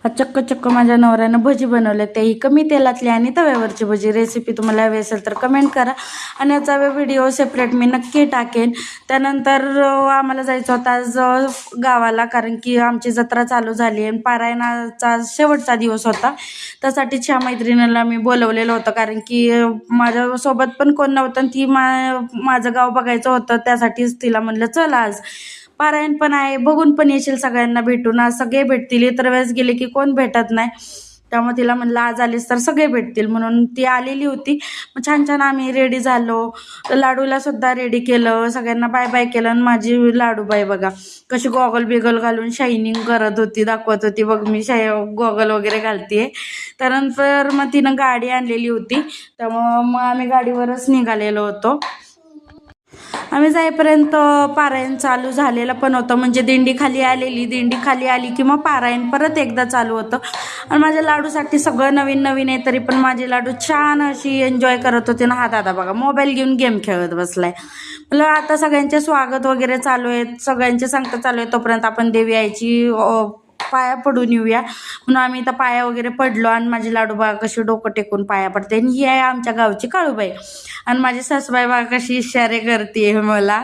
चक्क चक्क माझ्या नवऱ्यानं भजी बनवले, तेही कमी तेलातली आणि तव्यावरची भजी. रेसिपी तुम्हाला हवी असेल तर कमेंट करा आणि याचा व्हिडिओ सेपरेट मी नक्की टाकेन. त्यानंतर आम्हाला जायचं होतं आज गावाला, कारण की आमची जत्रा चालू झाली आणि पारायणाचा शेवटचा दिवस होता. त्यासाठी ह्या मैत्रिणीला मी बोलवलेलं होतं, कारण की माझ्यासोबत पण कोण नव्हतं आणि ती माझं गाव बघायचं होतं. त्यासाठीच तिला म्हणलं चल आज पारायण पण आहे, बघून पण येशील, सगळ्यांना भेटून. आज सगळे भेटतील, इतर वेळेस गेले की कोण भेटत नाही. त्यामुळे तिला म्हणलं आज आलीस तर सगळे भेटतील, म्हणून ती आलेली होती. मग छान छान आम्ही रेडी झालो. लाडूला सुद्धा रेडी केलं, सगळ्यांना बाय बाय केलं. आणि माझी लाडूबाई बघा कशी गॉगल बिगल घालून शायनिंग करत होती, दाखवत होती बघ मी गॉगल वगैरे घालतीये. त्यानंतर मग तिनं गाडी आणलेली होती, त्यामुळं मग आम्ही गाडीवरच निघालेलो होतो. आम्ही जाईपर्यंत पारायण चालू झालेलं पण होतं, म्हणजे दिंडी खाली आलेली. दिंडी खाली आली की मग पारायण परत एकदा चालू होतं. आणि माझ्या लाडूसाठी सगळं नवीन नवीन आहे, तरी पण माझी लाडू छान अशी एन्जॉय करत होते ना. हा दादा बघा मोबाईल घेऊन गेम खेळत बसलाय. म्हणलं आता सगळ्यांचे स्वागत वगैरे चालू आहेत, सगळ्यांचे सांगता चालू आहे, तोपर्यंत आपण देवी आईची पाया पडून येऊया. म्हणून आम्ही इथं पाया वगैरे पडलो आणि माझी लाडूबा कशी डोकं टेकून पाया पडते. आणि ही आहे आमच्या गावची काळूबाई. आणि माझी सासूबाई बघा कशी इशारे करते मला.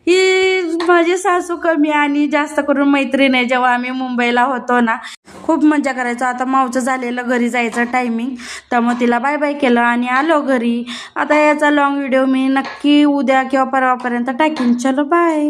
ही माझी सासू कमी आणि जास्त करून मैत्रीण आहे. जेव्हा आम्ही मुंबईला होतो ना खूप मजा करायचो. आता मावचं झालेलं, घरी जायचं टायमिंग, त्यामुळे तिला बाय बाय केलं आणि आलो घरी. आता याचा लॉंग व्हिडिओ मी नक्की उद्या किंवा परवापर्यंत टाकीन. चलो बाय.